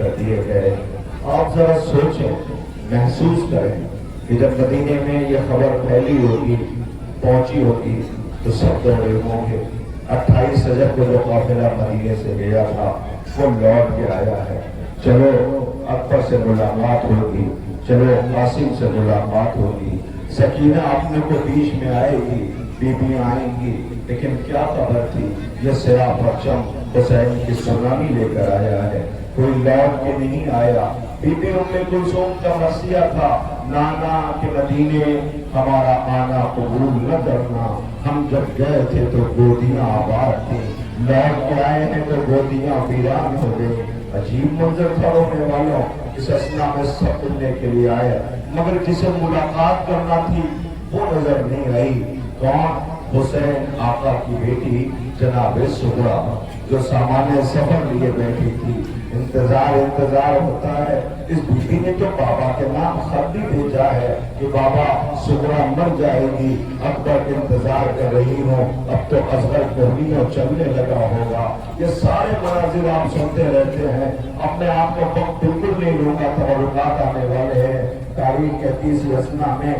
کر دیے گئے۔ آپ ذرا سوچیں، محسوس کریں کہ جب مدینے میں یہ خبر پھیلی ہوگی، پہنچی ہوگی تو سب دوڑے ہوں گے۔ 28 رجب کو جو قافلہ مدینے سے گیا تھا وہ لوٹ کے آیا ہے۔ چلو اکبر سے ملاقات ہوگی، چلو قاسم سے ملاقات ہوگی، سکینہ اپنے کو بیچ میں آئے گی، بیویاں آئیں گی، لیکن کیا خبر تھی یہ سیاہ پرچم حسین کی سونامی لے کر آیا ہے، کوئی لوٹ کے نہیں آیا۔ بی بی ام کلثوم کا وصیہ تھا، نانا کے مدینے ہمارا آنا قبول نہ کرنا، ہم جب گئے تھے تو گودیاں آباد تھیں، لوٹ کے آئے ہیں تو گودیاں ویران ہو گئے۔ عجیب منظر تھا رونے والوں، اس اسنا میں سب ملنے کے لیے آئے، مگر جسے ملاقات کرنا تھی وہ نظر نہیں آئی۔ کون؟ حسین آقا کی بیٹی جناب سغرا، جو سامان سفر لیے بیٹھی تھی۔ انتظار ہوتا ہے، اس بیٹی نے تو بابا کے نام خط بھی بھیجا ہے کہ بابا سغرا مر جائے گی، اکبر انتظار کر رہی ہوں، اب تو اصغر کوہنیوں چلنے لگا ہوگا۔ یہ سارے مناظر آپ سنتے رہتے ہیں، اپنے آپ کو وقت بالکل نہیں لوں گا، تبرکات آنے والے ہیں۔ تاریخ کے تیسری اسنا میں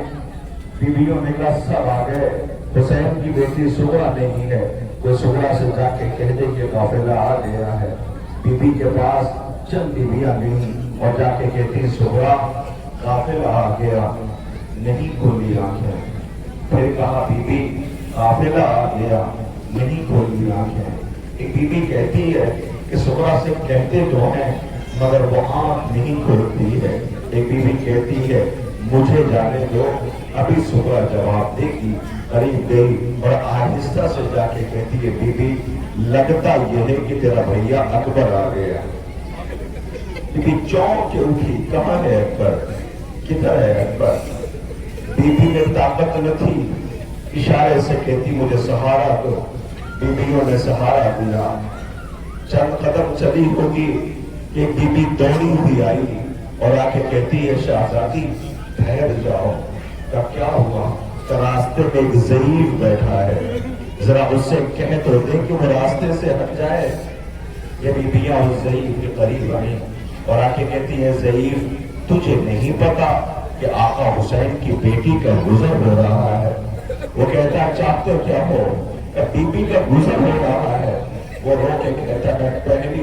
بیویوں نے کہا سب آ گئے، حسین کی بیٹی سغرا نہیں ہے، کوئی سغرا سے جا کے کہہ دے کہ قافلہ آ گیا ہے۔ بی بی کے پاس چند بیویاں نہیں اور جا کے کہتی سغرا قافلہ آ گیا، نہیں کھولی آنکھیں۔ پھر کہا بی بی قافلہ آ گیا، نہیں کھولی آنکھیں۔ ایک بی بی کہتی ہے کہ سغرا سے کہتے تو ہیں مگر وہ آنکھ نہیں کھولتی ہے۔ ایک بی بی کہتی ہے مجھے جانے دو، ابھی سغرا جواب دے گی۔ قریب گئی اور آہستہ سے جا کے کہتی ہے بی بی لگتا یہ ہے کہ تیرا بھیا اکبر آ گیا۔ بی بی چونک کے اٹھی، کہاں ہے اکبر، کدھر ہے اکبر؟ بی بی میں طاقت نہ تھی، اشارے سے کہتی مجھے سہارا دو۔ بیویوں نے سہارا دیا، چند قدم چلی ہوگی کہ بی بی دوڑی ہوئی آئی اور آ کے کہتی ہے شہزادی ٹھہر جاؤ۔ کیا ہوا؟ راستے میں ایک ضعیف بیٹھا ہے، ذرا اس سے کہہ تو دے کہ وہ راستے سے ہٹ جائے۔ یہ بیویاں اس ضعیف کے قریب آئیں اور آ کے کہتی ہے ضعیف تجھے نہیں پتا کہ آقا حسین کی بیٹی کا گزر ہو رہا ہے؟ وہ کہتا ہے چاہتے کیا ہو؟ کہ بی بی کا گزر ہو رہا ہے۔ وہ رو کے کہتا ہے پہلی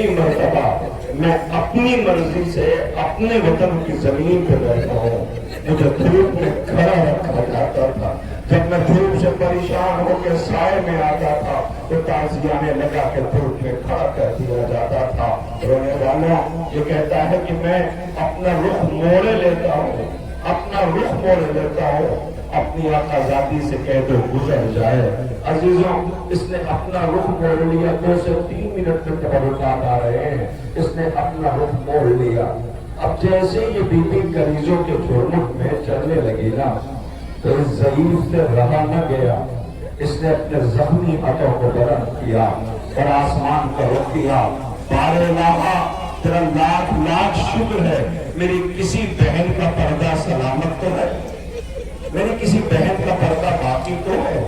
مرتبہ میں اپنی مرضی سے اپنے وطن کی زمین پہ بیٹھا ہوں۔ مجھے دھوپ میں کھڑا رکھا جاتا تھا، جب میں دھوپ سے پریشان ہو کے سائے میں آتا تھا تو تعزیانے لگا کے دھوپ میں کھڑا کر دیا جاتا تھا۔ رونے والوں یہ کہتا ہے کہ میں اپنا رخ موڑے لیتا ہوں، اپنی آقا ذاتی سے کہہ دو گزر جائے۔ عزیزوں اس نے اپنا رخ موڑ لیا، 2 سے 3 منٹ میں تبرکات آ رہے ہیں، اس نے اپنا رخ موڑ لیا۔ اب جیسے یہ بی بی کریزوں کے جھرمٹ میں چلنے لگی نا تو اس ضعیف سے رہا نہ گیا، اس نے اپنے زخمی ہاتھوں کو بلند کیا اور آسمان کا رخ کیا۔ بار الہا تیرا لاکھ لاکھ شکر ہے، میری کسی بہن کا پردہ سلامت تو ہے، میری کسی بہن کا پردہ باقی تو ہے۔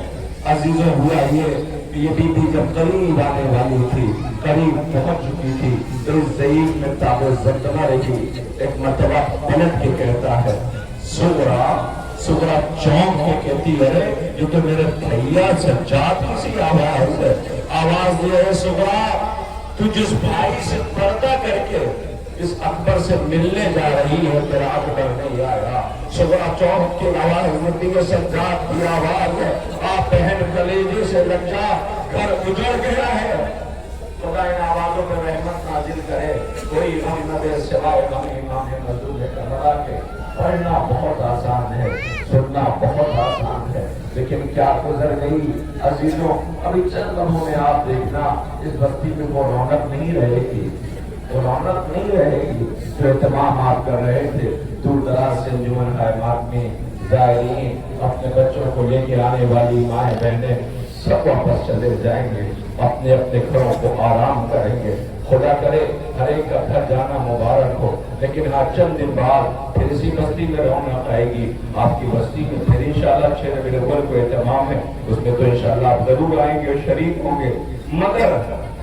عزیزوں ہوا یہ کہ یہ بی بی جب قریب آنے والی تھی، قریب پہنچ چکی تھی تو اس ضعیف میں تاب زد نہ رہی۔ ایک مرتبہ پلٹ کے کہتا ہے سغرا چونک کے کہتی ہے یہ تو میرے بھیا سجاد کی سی آواز ہے۔ آواز یہ ہے سغرا تو جس بھائی سے پردہ کر کے اس اکبر سے ملنے جا رہی ہے تیرا اکبر نہیں آیا۔ سغرا چونک کی آواز ہوتی ہے، سجاد کی آواز ہے، آپ بہن کلیجے سے لجا گھر اجڑ گیا ہے۔ خدا ان آوازوں میں رحمت نازل کرے، کوئی غم نہ دے سوائے غم امام مظلوم کربلا کے۔ پڑھنا بہت آسان ہے، سننا بہت آسان ہے، لیکن کیا گزر گئی عزیزوں۔ ابھی چند لمحوں میں آپ دیکھنا اس بستی میں وہ رونق نہیں رہے گی، وہ رونق نہیں رہے گی جو اہتمام آپ کر رہے تھے۔ دور دراز سے انجمن خیمات میں زائرین اپنے بچوں کو لے کے آنے والی مائیں بہنیں سب واپس چلے جائیں گے، اپنے اپنے گھروں کو آرام کریں گے۔ خدا کرے ہر ایک کا گھر جانا مبارک ہو، لیکن آج چند دن بعد پھر اسی بستی میں رونق آئے گی، آپ کی بستی میں پھر انشاءاللہ 6 ربیع الاول کو اہتمام ہے، اس میں تو انشاءاللہ آپ ضرور آئیں گے اور شریک ہوں گے۔ مگر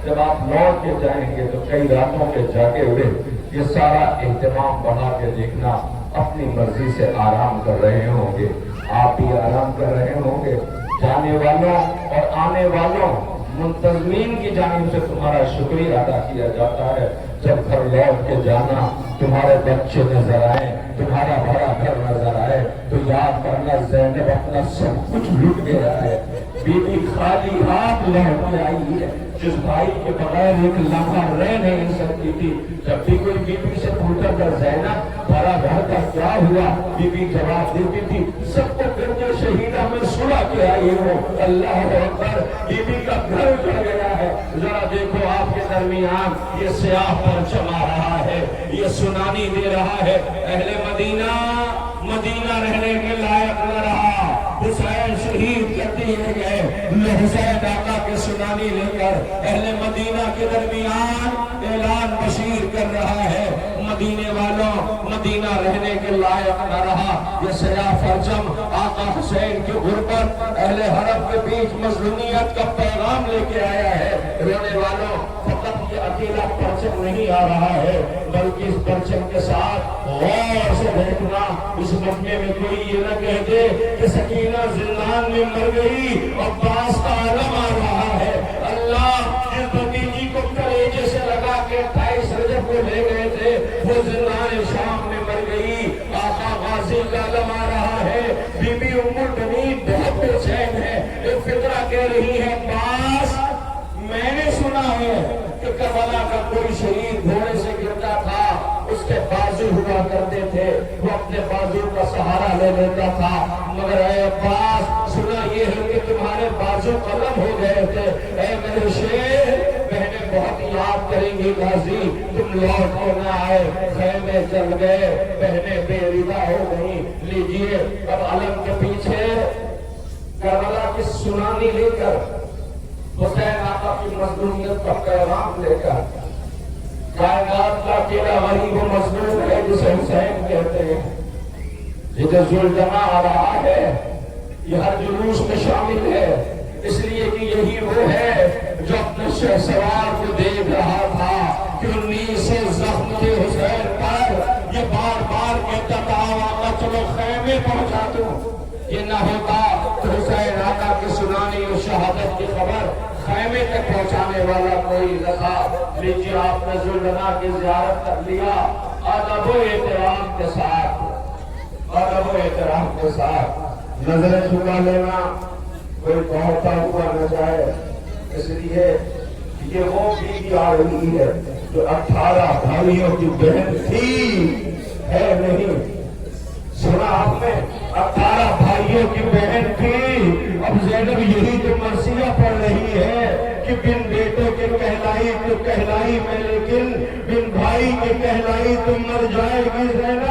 جب آپ لوٹ کے جائیں گے تو کئی راتوں کے جاگے ہوئے یہ سارا اہتمام بنا کے دیکھنا، اپنی مرضی سے آرام کر رہے ہوں گے، آپ بھی آرام کر رہے ہوں گے، جانے والوں اور آنے والوں منتظمین کی جانب سے تمہارا شکریہ ادا کیا جاتا ہے۔ جب گھر لوٹ کے جانا، تمہارے بچے نظر آئے، تمہارا بڑا گھر نظر آئے تو یاد کرنا زینب اپنا سب کچھ لٹ گیا ہے، بی بی خالی ہاتھ لوٹ کے آئی ہے، جس بھائی کے بغیر ایک لمحہ رہ نہیں سکتی تھی۔ جب بھی کوئی بی بی سے پوچھا تھا زینب بڑا گھر کا کیا ہوا، بی بی جواب دیتی تھی سب کو گنج شہیدہ میں سلا کے آئی ہو۔ اللہ اکبر، بی بی کا گھر اجڑ گیا ہے۔ ذرا دیکھو آپ کے درمیان یہ سیاہ پرچم آ رہا ہے، یہ سنانی دے رہا ہے اہل مدینہ مدینہ رہنے کے لائق نہ رہا، حسین شہید کر دیے گئے۔ حسین آقا کے سنانی لے کر اہل مدینہ کے درمیان اعلان بشیر کر رہا ہے مدینے والوں مدینہ رہنے کے لائق نہ رہا۔ یہ سیاہ پرچم آقا حسین کی غربت اہل حرم کے بیچ مظلومیت کا پیغام لے کے آیا ہے۔ رونے والوں فقط یہ اکیلا پرچم نہیں آ رہا ہے بلکہ اس پرچم کے ساتھ غور سے دیکھنا، اس مجمع میں کوئی یہ نہ کہہ دے کہ سکینہ زندان میں مر گئی، عباس کا علم آ رہا ہے۔ اللہ جس بھتیجی کو کلیجے سے لگا کے 28 رجب کو لے گئے تھے وہ زندان شام میں مر گئی، آقا غازی کا علم آ رہا ہے۔ بی بی ام البنین بہت بے چین ہے، ایک فطرہ کہہ رہی ہے عباس میں نے سنا ہے کہ کربلا کا کوئی شہید گھوڑے سے گرتا تھا، اس کے بازو ہوا کرتے تھے، وہ اپنے بازو کا سہارا لے لیتا تھا، مگر اے عباس سنا یہ ہے کہ تمہارے بازو قلم ہو گئے تھے۔ اے میرے شیر، بہنیں بہت یاد کریں گی غازی، تم لوٹ کو نہ آئے، خیمے جل گئے، بہنیں بے رضا ہو گئی۔ لیجئے اب علم کے پیچھے کربلا کی سنانی لے کر، حسین آقا کی مظلومیت کا پیغام لے کر، کائنات کا اکیلا وہی وہ مظلوم ہے جسے حسین کہتے ہیں، جسے زلجنا آ رہا ہے، یہ ہر جلوس میں شامل ہے، اس لیے کہ یہی وہ ہے جو اپنے شہسوار کو دیکھ رہا تھا کہ 19 زخم تھے حسین پر، یہ بار بار کہتا تھا آقا چلو خیمے پہنچا دوں، یہ نہ ہوتا تو حسین آقا کی سنانی اور شہادت کی خبر خیمے تک پہنچانے والا کوئی نہ تھا۔ لیجیے آپ نے زلجنا کی زیارت کر لیا ادب و احترام کے ساتھ، ادب و احترام کے ساتھ نظریں جھکا لینا کوئی بہتا ہوا نہ جائے، اس لیے یہ وہ بیوی آ رہی ہے جو 18 بھائیوں کی بہن تھی، ہے نہیں؟ سنا آپ نے 18 بھائیوں کی بہن تھی، اب زینب یہی تو مرثیہ پڑھ رہی ہے کہ بن بیٹوں کے کہلائی تو کہلائی میں، لیکن بن بھائی کے کہلائی تو مر جائے گی زینب۔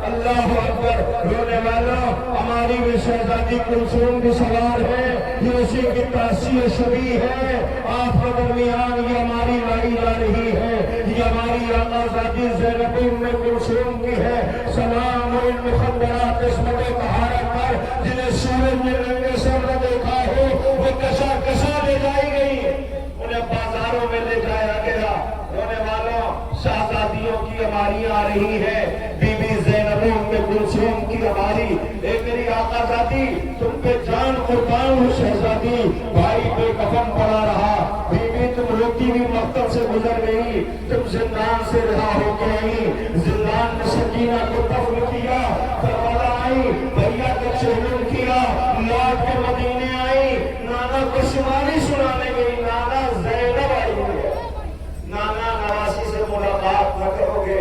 اللہ اکبر، رونے والوں ہماری بھی شہزادی کلثوم بھی سوار ہے، یہ اسی کی تاثیر شبیہ ہے، آپ کے درمیان یہ ہماری لائی جا رہی ہے، یہ ہماری آقازادی زینب ام کلثوم کی ہے۔ سلام ان مخدرات قسمت طہارت پر جنہیں سورج نے رنگے سر نہ دیکھا ہو، وہ کشا کشا لے جائی گئی، انہیں بازاروں میں لے جایا گیا۔ رونے والوں شہزادیوں کی ہماری آ رہی ہے، بی بی زینب ام کلثوم کی ہماری، اے میری آقازادی تم پہ جان قربان ہو شہزادی، بھائی بے کفن پڑا رہا، بی بی تم روتی بھی مقتل سے گزر گئی، تم زندان سے رہا ہو کے آئی، زندان میں سکینہ کو دفن کیا، کربلا آئی، بھیا کو چہلم کیا، لوٹ کے مدینے آئی، نانا کو شماری سنانے گئی، نانا زینب آئی ہے، نانا نواسی سے ملاقات نہ کرو گے،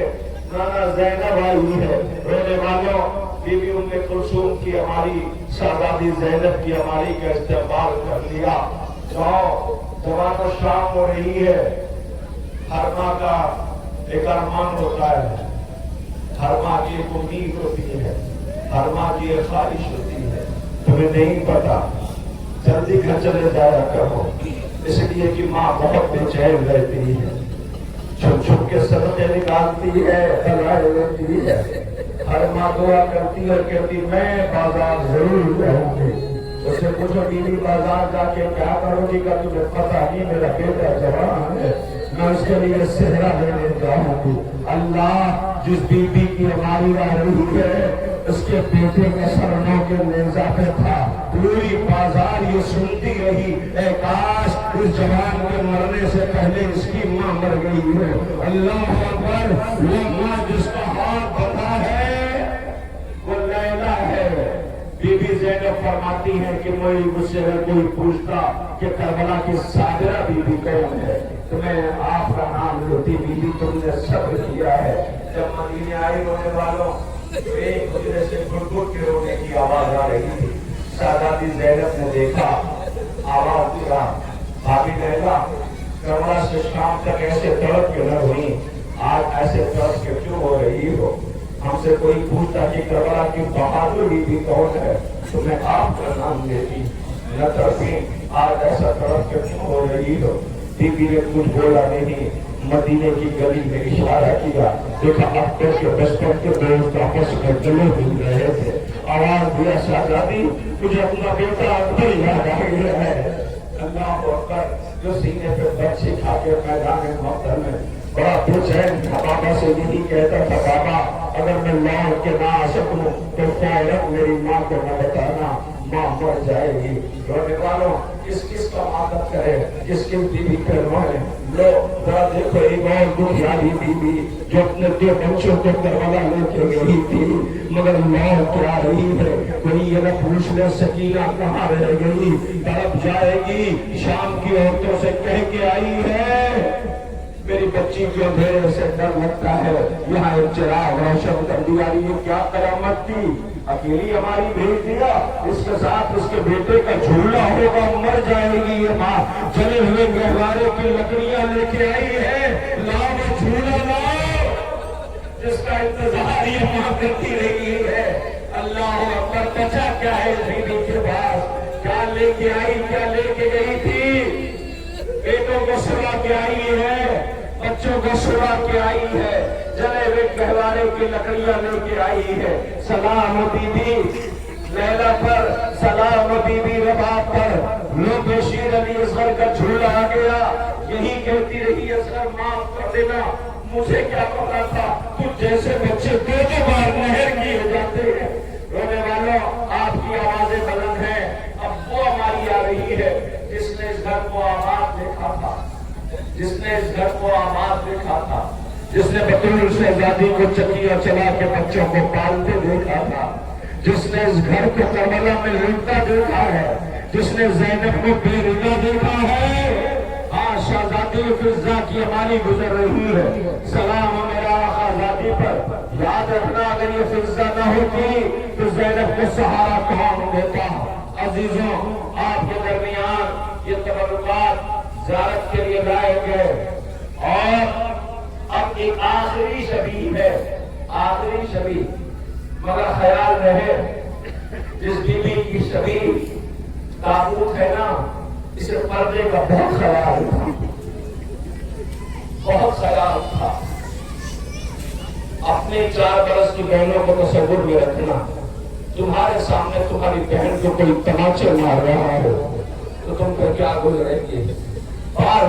نانا زینب آئی ہے۔ رونے والوں بی بی ام کلثوم کی ہماری، شہزادی زینب کی ہماری کا استقبال کر لیا۔ جاؤ جوان و شام ہو رہی ہے، ہر ماں کا ایک ارمان ہوتا ہے، ہر ماں کی ایک امید ہوتی ہے، ہر ماں کی ایک خواہش ہوتی ہے، تمہیں نہیں پتا جلدی گھر چلے جایا کرو، اس لیے کہ ماں بہت بے چین رہتی ہے، چھپ چھپ کے صدقے نکالتی ہے، ہلائے لیتی ہے، ہر ماں دعا کرتی اور کہتی میں بازار ضرور جاؤں گی، اس سے پوچھو بیوی بازار جا کے کیا کروگی کا تمہیں پتہ نہیں، میرا بیٹا جوان ہے، میں اس کے لیے صحرا لینے جاؤں گی۔ اللہ جس بیوی کی ہماری آ رہی ہے اس کے بیٹے کا سرنوں کے نیزہ پہ تھا، پوری بازار یہ سنتی رہی اے کاش اس جوان کے مرنے سے پہلے اس کی ماں مر گئی ہے۔ اللہ اکبر، وہ ماں جس کا ہاتھ بندھا ہے وہ لیلا ہے۔ بی بی زینب فرماتی ہے کہ مجھ سے اگر کوئی پوچھتا کہ کربلا کی ساجرہ بی بی کون ہے تو میں آپ کا نام لیتی، بی بی تم نے صبر کیا ہے۔ جب مدینے آئی رونے والوں ایک حجرے سے گھٹ کے رونے کی آواز آ رہی تھی، ساداتی زینب نے دیکھا، آواز دیا، بھابی لیلا کربلا سے شام تک ایسے تڑپ کے نہ ہوئی، آج ایسے تڑپ کے کیوں ہو رہی ہو؟ ہم سے کوئی پوچھتا کہ کربلا کی بہادر بی بی کون ہے تو میں آپ کا نام لیتی، نہ تڑپی، آج ایسا تڑپ کے کیوں ہو رہی ہو؟ بی بی نے کچھ بولا نہیں، مدینے کی گلی میں اشارہ کیا، دیکھا اختر کے بچپن کے دوست آپس میں گلے مل رہے تھے، آواز دیا شہزادی مجھے اپنا بیٹا اکبر یاد آ گیا ہے۔ اللہ اکبر، جو سینے پہ بچے کھا کے میدان محشر میں بڑا بے چین تھا، بابا سے یہی کہتا تھا بابا اگر میں لوٹ کے نہ آ سکوں تو فوراً میری ماں کو نہ بتانا، ماں مر جائے گی۔ رونے والوں کس کا عادت کرے، کس بیوی پہ روئے؟ لو ذرا دیکھو ایک اور دکھیاری بیوی جو اپنے دو بچوں کو کربلا لے کے گئی تھی مگر لوٹ کے آ رہی ہے، کوئی یہ نہ پوچھ لے سکینہ کہاں رہ گئی، تڑپ جائے گی، شام کی عورتوں سے کہہ کے آئی ہے میری بچی کے اندھیرے سے ڈر لگتا ہے، یہاں ایک چراغ روشن کر دیا۔ یہ کیا قیامت تھی، اکیلی ہماری بھیج دیا، اس کے ساتھ اس کے بیٹے کا جھولا ہوگا، مر جائے گی یہ ماں۔ جلے ہوئے گہوارے کی لکڑیاں لے کے آئی ہے، لاؤ جھولا لاؤ، جس کا انتظار یہ ماں کرتی رہی ہے۔ اللہ اکبر، بچا کیا ہے اس بیوی کے پاس، کیا لے کے آئی، کیا لے کے گئی تھی؟ بیٹوں کو سلا کے آئی ہے، بچوں کو سلا کے آئی ہے، جلے ہوئے گہوارے کی لکڑیاں لے کے آئی ہے۔ سلام بی بی لیلا پر، سلام بی بی رباب پر، لو بشیر علی اصغر کا جھولا آ گیا، یہی کہتی رہی اصغر معاف کر دینا، مجھے کیا پتا تھا تجھ جیسے بچے دو بار نہر کیے جاتے ہیں۔ رونے والوں آپ کی آوازیں بلند ہیں، اب وہ ہماری آ رہی ہے جس نے اس گھر کو آباد دیکھا تھا، جس نے اس گھر کو آباد دیکھا تھا، جس نے بطول شہزادی کو چکیاں چلا کے بچوں کو پالتے دیکھا تھا، جس نے اس گھر کو کربلا میں لوٹتا دیکھا ہے، جس نے زینب کو بے رضا دیکھا ہے۔ ہاں شہزادی فضہ کی ہماری گزر رہی ہے، سلام میرا آقا زادی پر۔ یاد رکھنا اگر یہ فضہ نہ ہوتی تو زینب کو سہارا کون دیتا؟ عزیزوں آپ کے درمیان یہ تبرکات زیارت کے لیے لائے گئے، اور اب ایک آخری شبیہ ہے، آخری شبیہ، مگر خیال رہے جس بیوی کی شبیہ تابوت ہے نا، اسے پردے کا بہت خیال تھا، بہت خیال تھا۔ اپنے 4 برس کی بہنوں کو تصور میں رکھنا، تمہارے سامنے تمہاری بہن کو کوئی تماچے مار رہا ہو تو تم پر کیا گزرے گی؟